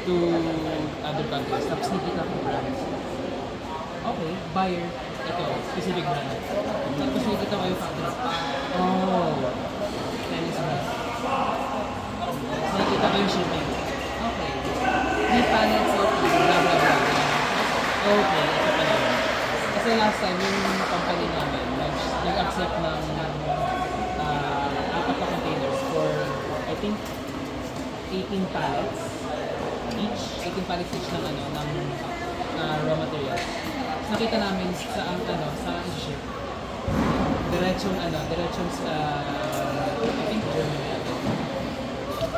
to other countries. Tapos nakita ko brands. Okay, buyer. Ito, specific brand. Tapos nakita ko yung factory. Oh, Chinese brand. So nakita ko yung shipping. Okay. May pallets of blah blah blah. Okay, ito pala yun. Kasi last time, yung company namin, nag-accept ng apat na containers for, I think, 18 pallets each. 18 pallets each ng, ng raw materials. So, nakita namin sa ship. Diretsong sa, I think, Germany.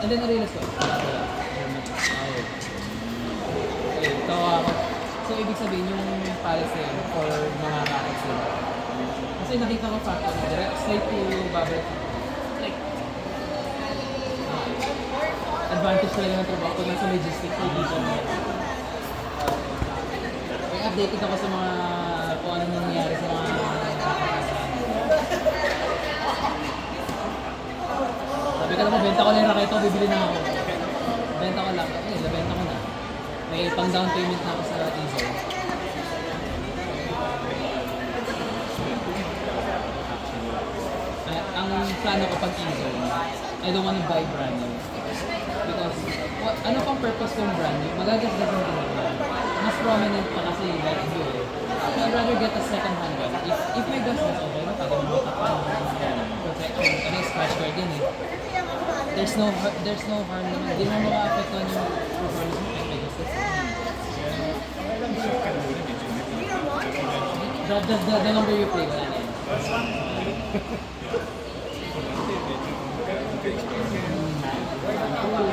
And then, na-realize ko, Germany. Oh. Okay, tawa ako. So, ibig sabihin, yung pallets na yun for mga rackets nila. Kasi nakita ko factory, straight to bubble. Like, advantage talaga ng trabaho ko nasa logistics ko dito. May updated ako sa mga kung ano nangyayari sa mga sabi ka naman, benta ko na yung racket ko, bibili na ako. Benta ko lang. Okay, nabenta ko na. May pang down payment na ako sa diesel. Ang plano ko pag diesel, I don't wanna buy brand new. Because, ano pang purpose ng brand new? Magagasgas ng brand. Mas prominent pa kasi like you eh. So I'd rather get a second hand one. If may gasgas, okay na pag umutak pa ng protection. Ano yung scratch guard din eh. There's no harm naman. Hindi mo maka-apektuhan yung performance mo kahit may gasgas. The longer you play, wala na yun.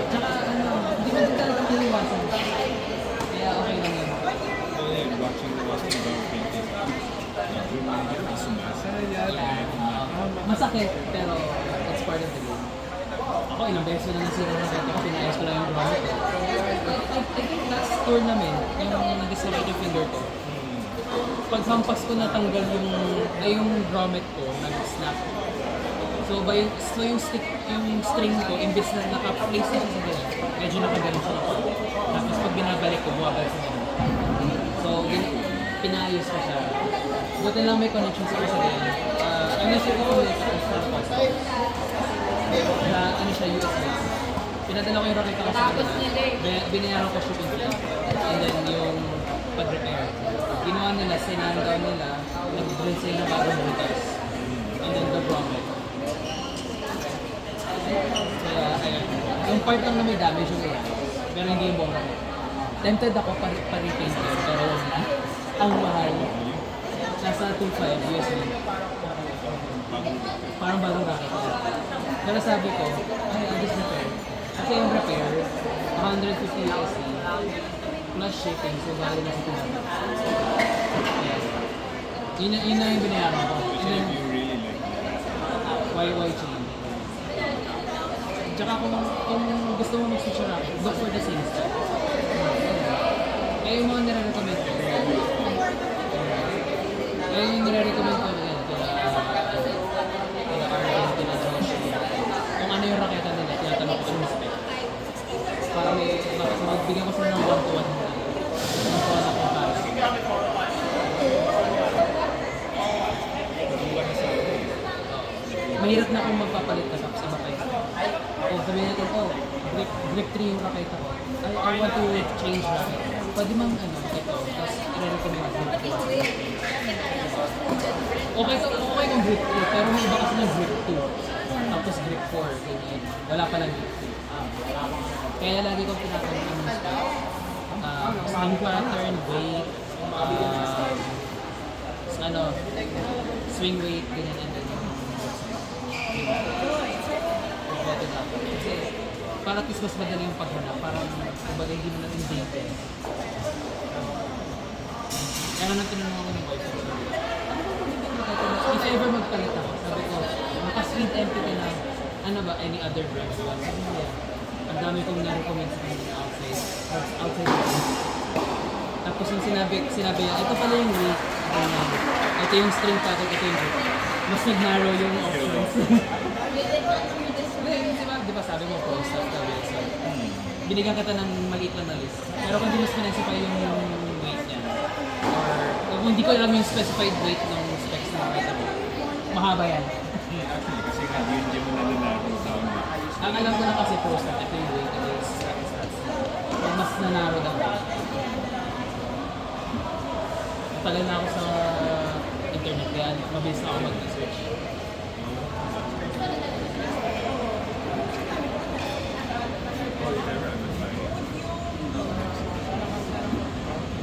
Tsaka hindi mo din talaga maiiwasan. Kaya okay lang yun. Masakit, pero it's part of the game. Ako, ilang beses na nasira na racket ko, pinayos ko lang yung grommet ko. I think last tournament, yung nag-dislocate yung finger ko, paghampas ko natanggal yung grommet ko, nag-snap. So yung string ko, imbes na naka-place na siya sa ganun, medyo nakagaling siya. Tapos pag binabalik ko, buwabalik sa ganun. So, pinayos ko siya. Buti lang may connection sa ganun. I'm not sure kung may connection sa na ano siya, USB. Pinadala ko yung racket ko sa ganun. Binayaran ko shipping fee. And then yung pag-repair. Ginawa nila, sinahan daw nila, nag-drill sila ng bagong motors. And then the grommet. Kaya, ayun. Yung part lang na may damage yung ulan. Pero hindi yung buong racket. Tempted ako pa-repaint yun, pero ang mahal. Nasa 2.5 USD. Parang bagong racket. Pero sabi ko, I'll just repair. Kasi yung repair, 150 USD plus shipping, so bali na sa 200. Yes. Yun na yung binayaran ko. And then, YY chain. Tsaka kung gusto mo mag-switch yung racket, look for the same stuff. Kaya yung mga nire-recommend ko. Kaya yung nire-recommend ko rin, kaya Argentina, Josh, kung ano yung raketa nila, tinatanong ko yung spec. Para magbigyan ko sila ng 1-to-1. Mahirap na kung magpapalit ka tapos iba kayo. Sabihin natin, grip 3 yung raketa ko. I want to change racket. Pwede mang ito, tapos i-recommend ko grip 2. Okay kung grip 3, pero may iba kasi ng grip 2. Tapos grip 4, ganyan. Wala palang grip 3. Kaya lagi kong tinatanong yung spec. Swing pattern, weight, swing weight, ganyan and ganyan. Kasi para at least mas madali yung paghanap, parang kumbaga hindi mo natin date. Kaya nga nang tinanong ako ng boyfriend. If ever magpalit ako, sabi ko, maka-sweet empty ka na, ano ba, any other brand? Sabi niya, ang dami kong na-recommend sa kanya outside brands. Tapos yung sinabi niya, ito pala yung weight, ito yung string pattern, ito yung grip. Mas nag-narrow yung options. Di ba sabi mo, pro stuff ka, so, binigyan kita ng maliit lang na list. Pero kung hindi mo specify yung weight niya, or kung hindi ko alam yung specified weight ng specs na nakita mo, mahaba yan. Actually, kasi nga, yun mo nananaro down. Ang alam ko na kasi post na ito yung weight, ito yung stats. So, mas nanaro lang. Matagal na ako sa internet, kaya mabilis na ako mag-research.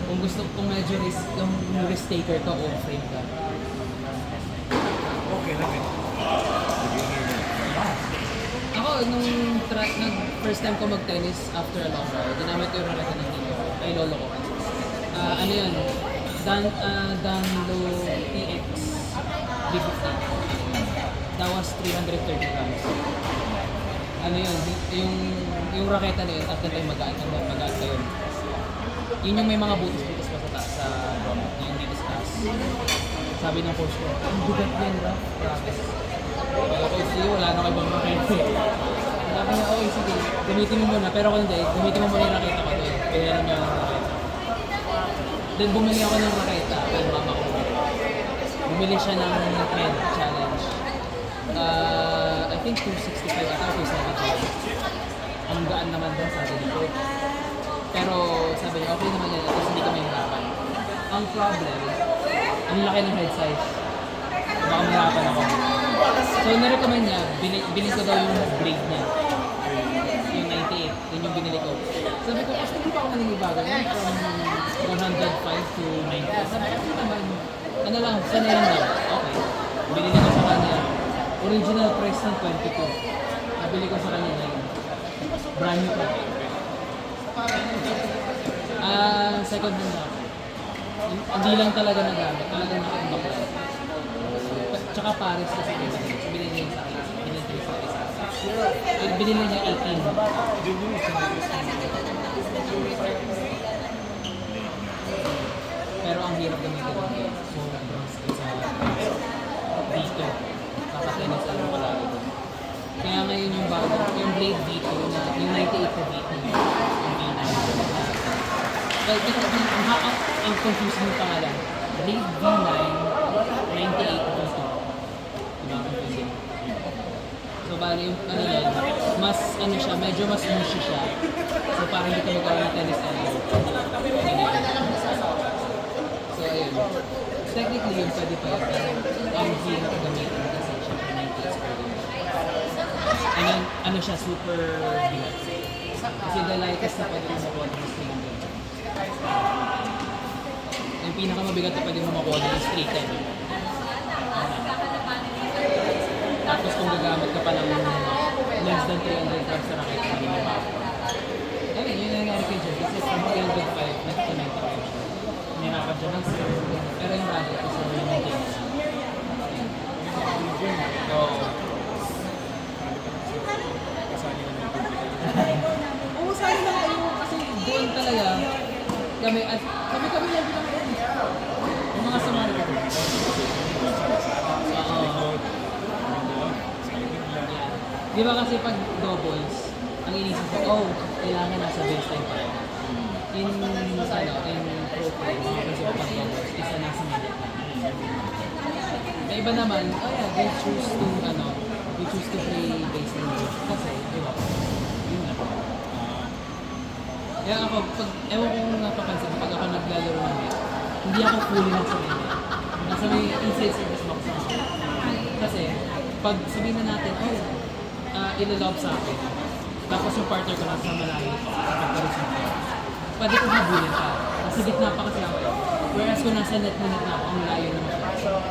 Kung gusto kong medyo yung risk taker ka o frame ka. Okay lang eh. Ako, nung first time ko mag-tennis after a long while, ginamit ko yung raketa ng dito. Ay, lolo ko. Ano yun? Danlo TX B50. That was 330 grams. Ano yun? Yung raketa na yun, at the time magaan ka yun. Yun yung may mga butis-butis pa sa taas sa drum, yung dito sa taas. Sabi ng coach ko, ang bigat yan, Raf, promise. Pero coach, sige, wala na kayo bang raketa. Sabi niya, okay, sige, gamitin mo muna. Pero kung hindi, gamitin mo muna yung raketa ko doon. Pinayaran niya ako ng raketa. Then bumili ako ng raketa, kay mama ko. Bumili siya ng head challenge. I think 265 ata, 270. Ang gaan naman daw, sabi nito. Pero sabi niya, okay naman yan, at least hindi kami hirapan. Ang problem, ang laki ng head size. Baka mahirapan ako. So, na-recommend niya, bilhin ko daw yung blade niya. Yung 98, yun yung binili ko. Sabi ko, kasi hindi pa ako naninibago. From 105 to 90. Sabi ko, naman, ano lang, sanayan lang. Okay. Binili ko sa kanya. Original price ng 22. Nabili ko sa kanya ngayon. Brand new pa. Second hand ako. Hindi lang talaga nagamit. Talagang naka-imbak lang. Tsaka Paris kasi kita ko. So, binili niya sa akin. Binili niya sa isa. Binili niya 18. Pero ang hirap gamitin ko. Sobrang stress sa dito. Kakatenis ano pala ito. Kaya ngayon yung bago, yung blade dito, yung 98 na dito, yung B9. Well, ang confusing yung pangalan. Blade B9, 98 dito. Diba? Confusing. So, bali yung ano yan, mas ano siya, medyo mas mushy siya. So, parang hindi ka magkaroon ng tennis elbow. So, ayun. Technically, yung pwede pa yun. Ang hirap gamitin kasi siya 98 square inch. And then, ano siya, super bigat. Kasi the lightest na pwede mo makuha ng string din. Yung pinakamabigat na pwede mo makuha ng is 310. Tapos kung gagamit ka pa ng less than 300 grams na racket, hindi mo makakuha. Ayun, yun yung nangyari kay Jed. Kasi from 305, next to 95 siya. Nirapan siya ng string. Pero yung racket is over yung maintenance. Oo. Oo, saan na kayo? Kasi doon talaga kami at kami lang din yung mga sumali ko. Di ba kasi pag doubles, ang inisip ko, oh, kailangan nasa baseline pa rin. In pro play, mga kasi pag doubles, isa nasa middle. May iba naman, oh yeah, they choose to play baseline kasi, di ba? Yun na. Kaya ako, ewan ko kung napapansin, pag ako naglalaro ng net, hindi ako fully nasa net. Nasa may inside service box ako. Kasi, pag sabihin na natin, ilalob sa akin, tapos yung partner ko nasa malayo pa, pagkaroon ko, pwede ko habulin pa. Nasa gitna pa kasi ako. Whereas kung nasa net na ako, ang layo naman siya.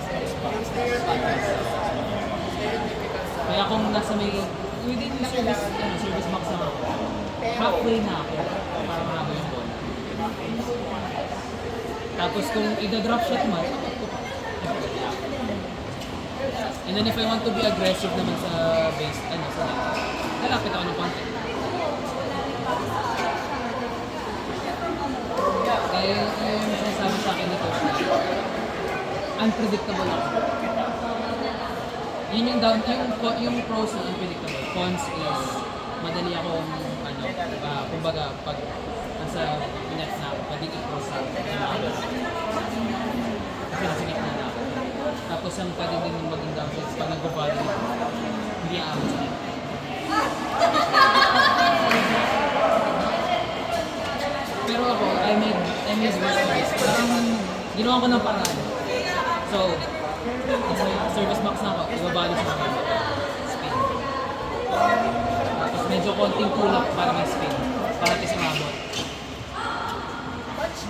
Kaya kung nasa may, within yung service box na ako, halfway na ako para mahaba yung bola. Tapos kung i-drop shot mo, tapat ko pa. And then if I want to be aggressive naman sa base, sa net, lalapit ako ng konti. Kaya yung sinasabi sa akin nito, unpredictable ako. Yun yung pros na unpredictable. Cons is, madali akong kumbaga, pag nasa net na ako, pwede i-cross sa kasi nasa gitna na ako. Tapos ang pwede din maging downsides pag nag-volley, hindi aabot sa net. Pero ako, I made worse twice. Parang ginawa ko ng paraan. So, nasa service box na ako, ibabalik sa akin. Spin. Tapos medyo konting tulak para may spin. Para at least umabot.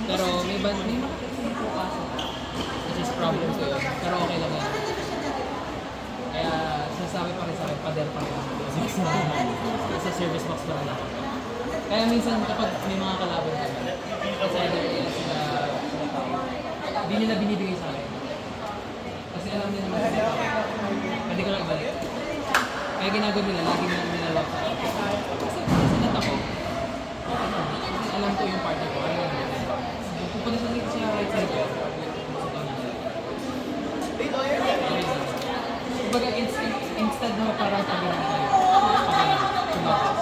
Pero may makakasing po kaso. Which is problem ko yun. Pero okay lang yan. Kaya sasabi pa rin sa akin, pader pa rin. Sa service box pa rin ako. Kaya minsan kapag may mga kalaban kami, kasi sila, hindi nila binibigay sa akin. Kasi alam nila naman sila, pwede ko lang ibalik. Kaya ginagawa nila, lagi nila nilalap sa akin. Kasi sinat ako, kasi alam ko yung partner ko, ayaw nila. Pupunta sa right side ko, kumbaga instead na parang pagano tayo, kumabas.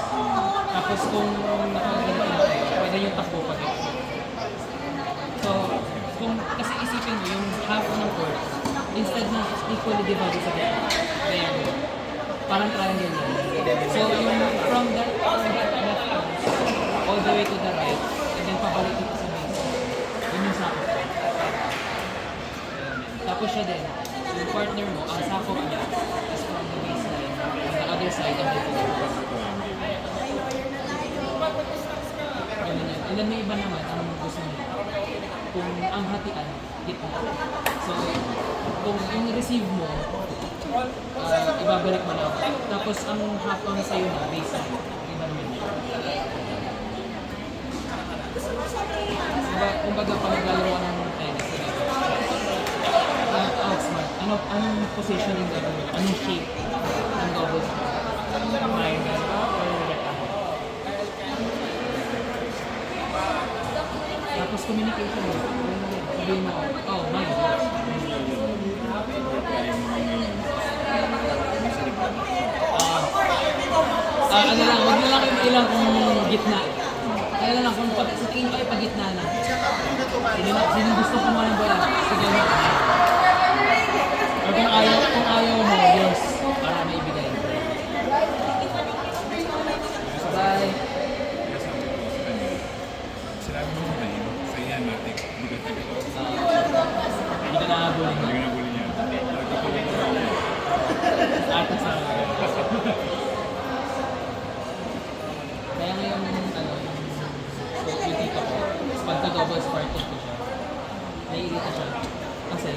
Tapos kung nakagalit na tayo, pwede yung takbo pag so, kasi isipin mo, yung half ng court, instead na equally divided sa gitna, kaya parang triangle yan. So, yung from that left all the way to the right, and then pabalik dito sa base, yun yung sakop. Tapos siya din, yung partner mo, ang sakop niya is from the baseline, on the other side of the court. And then may iba naman, ang gusto nila. Kung ang hatian, gitna. So, kung yung receive mo, ibabalik mo lang. Tapos ang half on sa'yo na, baseline. Iba naman yun. Kumbaga, pag naglalaro ng tennis, outsmart. Anong position yung gagawin? Anong shape ng doubles? Triangle or rectangle? Tapos communication mo. Sabihin mo, oh, mine. Ano lang, huwag na lang kayo ilang kung gitna. Ano lang, kung sa tingin ko ay pag-gitna na. Sino gusto ko mga ng bola? Sige mo. Or kung ayaw mo, yours. Para may ibigay. Bye. Sinabi mo ba yun? Sa iyan natin, hindi ka tagal. Hindi ka nakabulin. Hindi ka nabuli niya. Ata sa kaya ngayon, yung tito ko, pagka-doubles partner ko siya, naiirita siya. Kasi,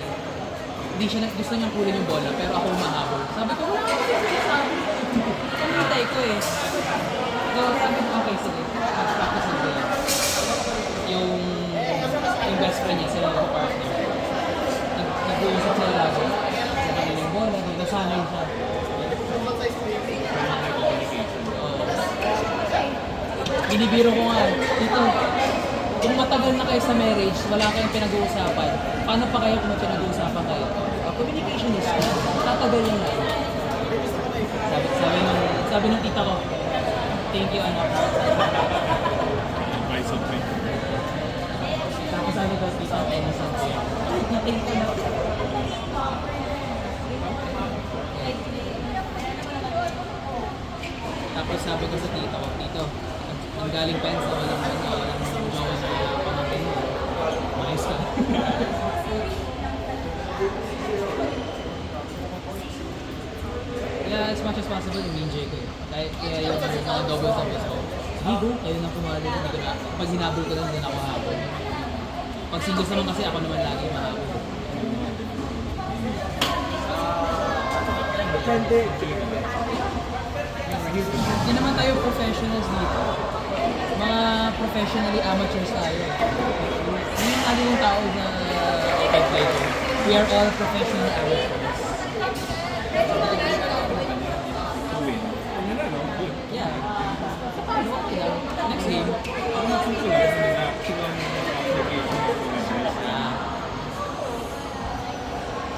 hindi siya gusto niyang kunin yung bola, pero ako mahabol. Sabi ko, wala akong sinasabi. Pangitay ko eh. So, sabi ko, okay, sige. Practice na bola. Yung best friend niya, sila yung partner. Nag-uusap sila lagi. Sabi niya yung bola, nasanay siya. Binibiro ko nga, dito, kung matagal na kayo sa marriage, wala kayong pinag-uusapan, paano pa kayo kung may pinag-uusapan kayo? Communication is key. Tatagal yan lang. Sabi ng tita ko, thank you, anak. Advice of me. Tapos sabi ko, tita, innocent ko. Thank you, anak. Tapos sabi ko sa tita ko, tito, ang galing pa yan sa walang jowa sa pamangkin mo. Maayos ka. Kaya as much as possible, in-enjoy ko eh. Kaya yung mga double-doubles ko, sige go, kayo na pumali. Pag hinabol ko lang, din ako habol. Pag singles naman kasi ako naman lagi mahabol. Hindi naman tayo professionals dito. Mga professionally amateurs tayo. Hindi yung ano yung tao na fighter. We are all professional amateurs. To win. Ano na, no? Good. Yeah. Okay lang. Next game. Ako nagsusunod na actual application of the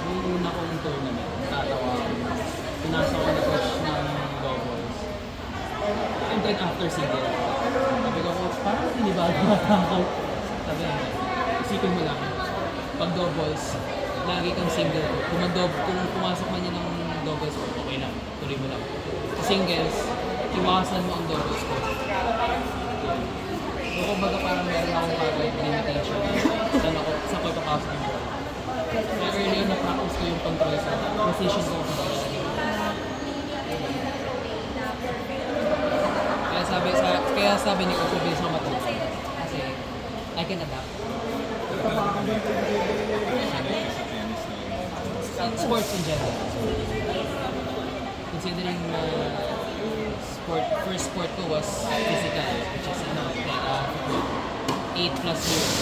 Yung una kong tournament, tatawa ako. Pinasa ko na coach ng doubles. And then after single. Sabi niya, isipin mo lang, pag doubles, lagi kang single court. Kung pumasok man yun ng doubles court, okay lang, tuloy mo lang. Sa singles, iwasan mo ang doubles court. So, kumbaga parang meron akong kagad limitation sa pagpapasok ng ball. Kaya earlier na-practice ko yung control sa position ko sa ball. Kaya sabi ni Coach, mabilis ako matuto. Kasi I can adapt. Sports in general. Considering first sport ko was physical, which is football. 8 plus years.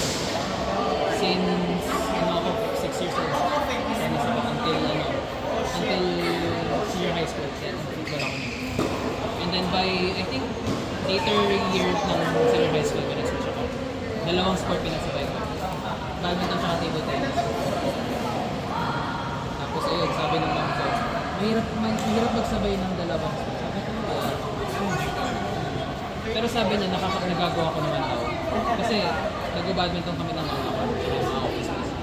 Since ako 6 years old. Tennis ako until senior high school. Kaya football ako. And then by, I think, later years ng senior high school, pinag-switch ako. Dalawang sport pinasabay ko. Badminton tsaka table tennis. Tapos ayun, sabi ng mom ko, mahirap magsabay ng dalawang sport. Sabi ko, pero sabi niya, nagagawa ko naman daw. Kasi nag-badminton kami ng mga offices.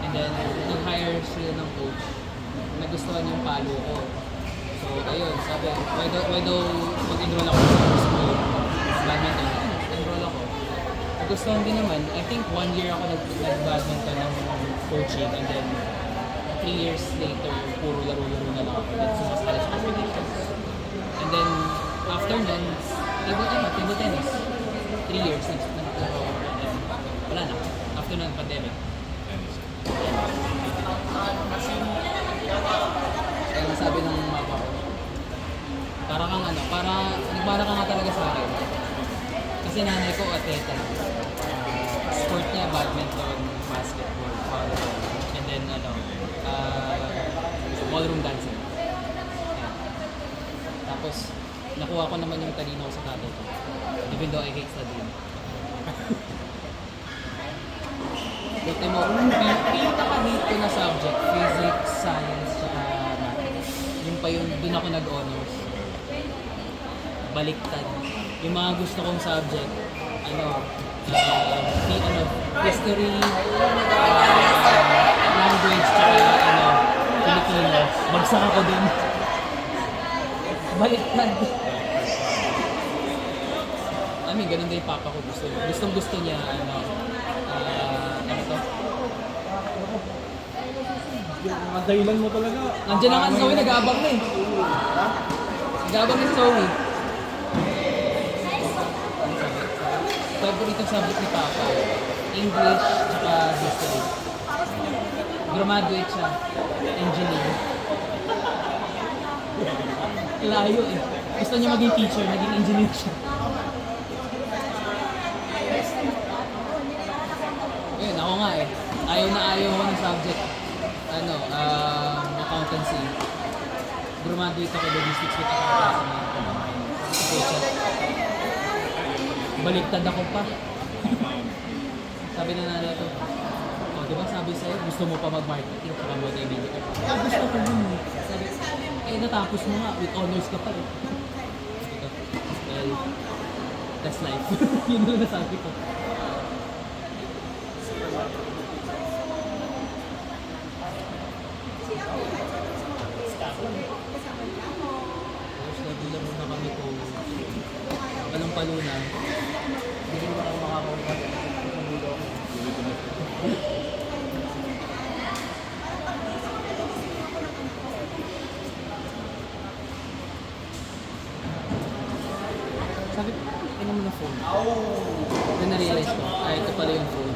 And then, nag-hire sila ng coach. Nagustuhan yung palo ko. So, ayun, sabi, why daw mag-enroll ako sa school, badminton, enroll ako. Nagustuhan din naman, I think 1 year ako nag-badminton ng coaching and then 3 years later, puro laro-laro na lang ako. Then sumasali sa competitions. And then, after nun, table tennis. 3 years, naglaro ako. And then, wala na. After nun, pandemic. Kaya nasabi ng mama ko, nagmara ka nga talaga sa akin. Kasi nanay ko, atleta. Sport niya, badminton, basketball, volleyball, and then ballroom dancing. Ayan. Tapos, nakuha ko naman yung talino ko sa tatay ko. Even though I hate studying. Buti mo, pinaka-hate ko na subject, physics, science, tsaka math. Yung pa yun, dun ako nag-honors. Baliktad. Yung mga gusto kong subject, history, language, tsaka Filipino. Bagsak ako dun. Baliktad. Ganun din yung papa ko gusto. Gustong-gusto niya, Ang dahilan mo talaga. Nandiyan na nga si Zoe, nag-aabang na eh. Nag-aabang na si Zoe. Favorite subject ni Papa, English tsaka history. Graduate siya, engineer. Layo eh. Gusto niya maging teacher, naging engineer siya. Ayun, ako nga eh. Ayaw na ayaw ako ng subject. Accountancy. Graduate ako logistics with accountancy. Baliktad ako pa. Sabi na nanay ko, di ba sabi sa'yo, gusto mo pa mag-marketing tsaka multimedia ka. Gusto ko yun eh. Sabi, natapos mo nga, with honors ka pa eh. Well, that's life. Yun lang nasabi ko. Nagularo na kami po. Palang-palo na. Hindi ko naman ako makakaunta. Sabi ko, tingnan mo na phone. Then na-realize ko, ito pala yung phone.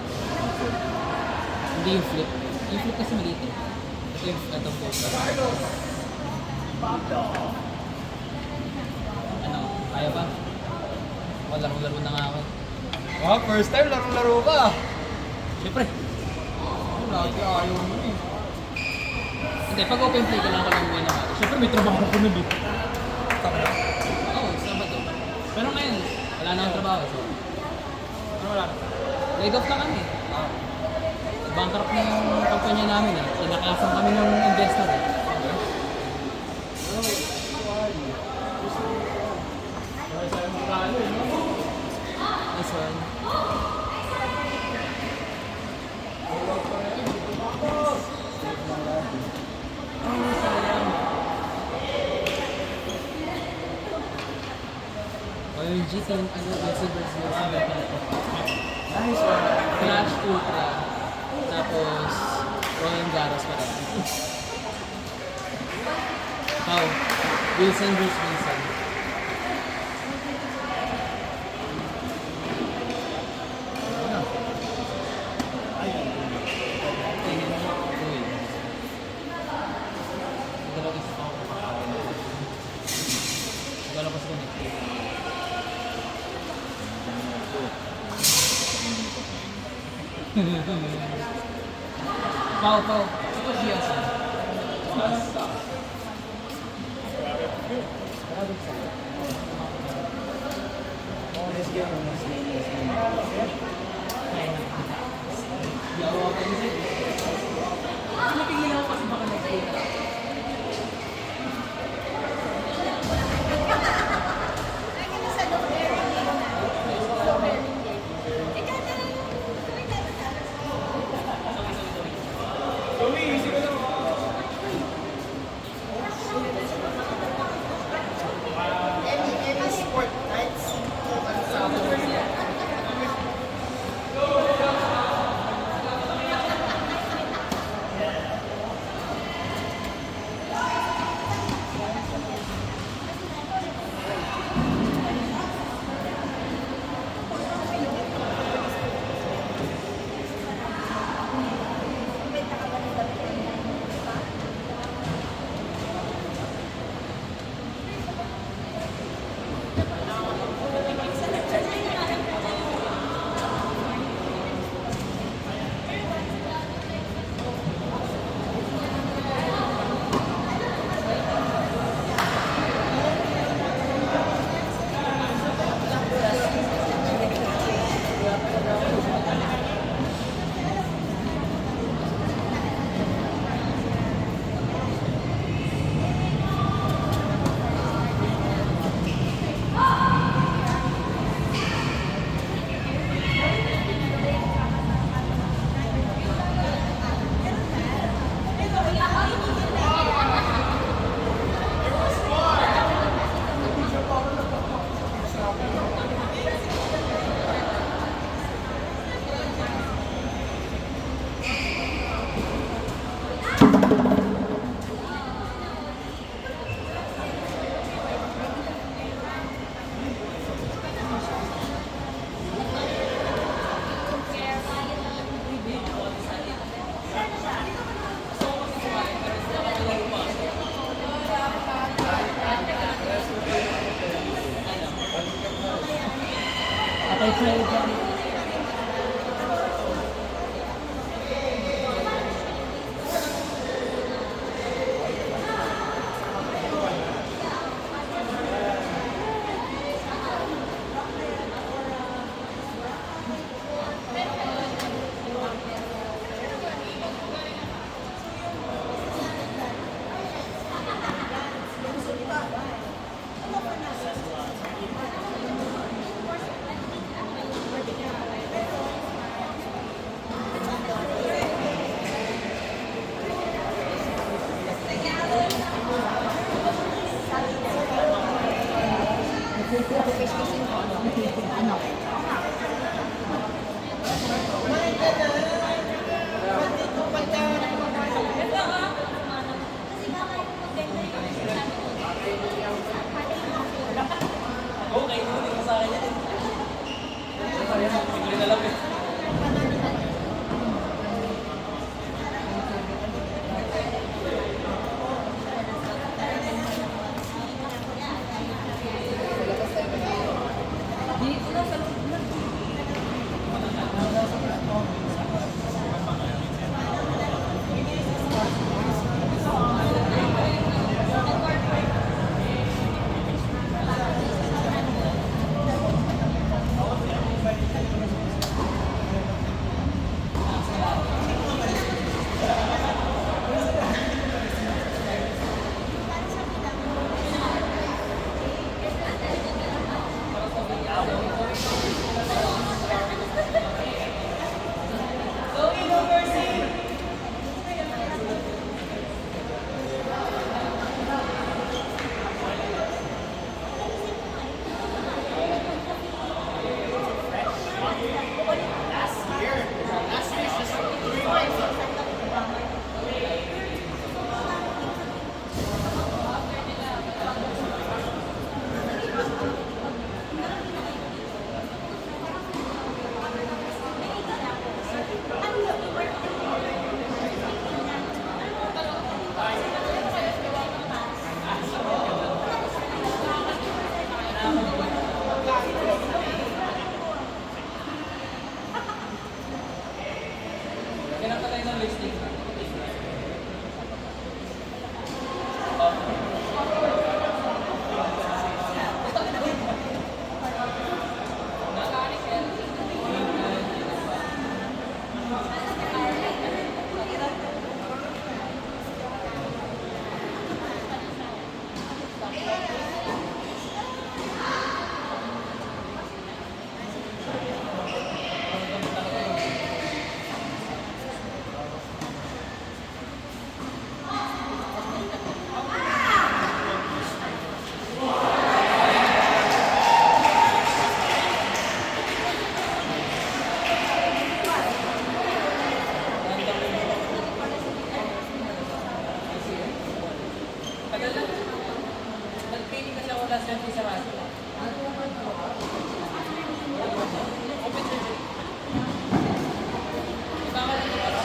Hindi yung flip. Yung flip kasi maliit eh. Ito yung phone. Kaya ba? Laro-laro na nga ako. First time laro-laro ka. Siyempre. Lagi ayaw mo eh. Hindi, pag open play, kailangan ko lang win ako. Siyempre may trabaho ko na dito. Oo, Sabado. Pero ngayon, wala na akong trabaho. So, Wala. laid off na kami. Bankrupt na yung kumpanya namin eh. Tinakasan kami ng investor eh. Nice one. Wilson, Wilson versus Wilson Nice one. Flash Ultra. Tapos, Roland Garros pa rin. Pau, Wilson versus Wilson. Tingin mo, uy. Dalawa isa pa ako kapakain. Dalawa pa sa connected. Pau. Ito siya sa. Di ako makapagisip. Pinatigil ako kasi baka nag-date. Any sport nights? Patay tayo dyan. ng listing. Nag-training kasi ako last time sa Raso. Open surgery. Ibaka lang yung ano.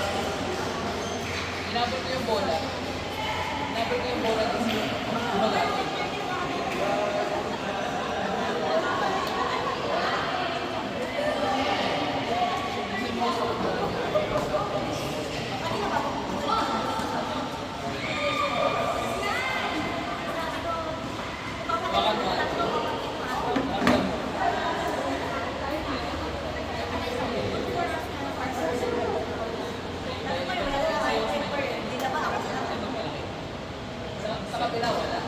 Inabot ko yung bola. Inabot ko yung bola kasi gumagal. Sa kapila wala.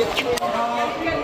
between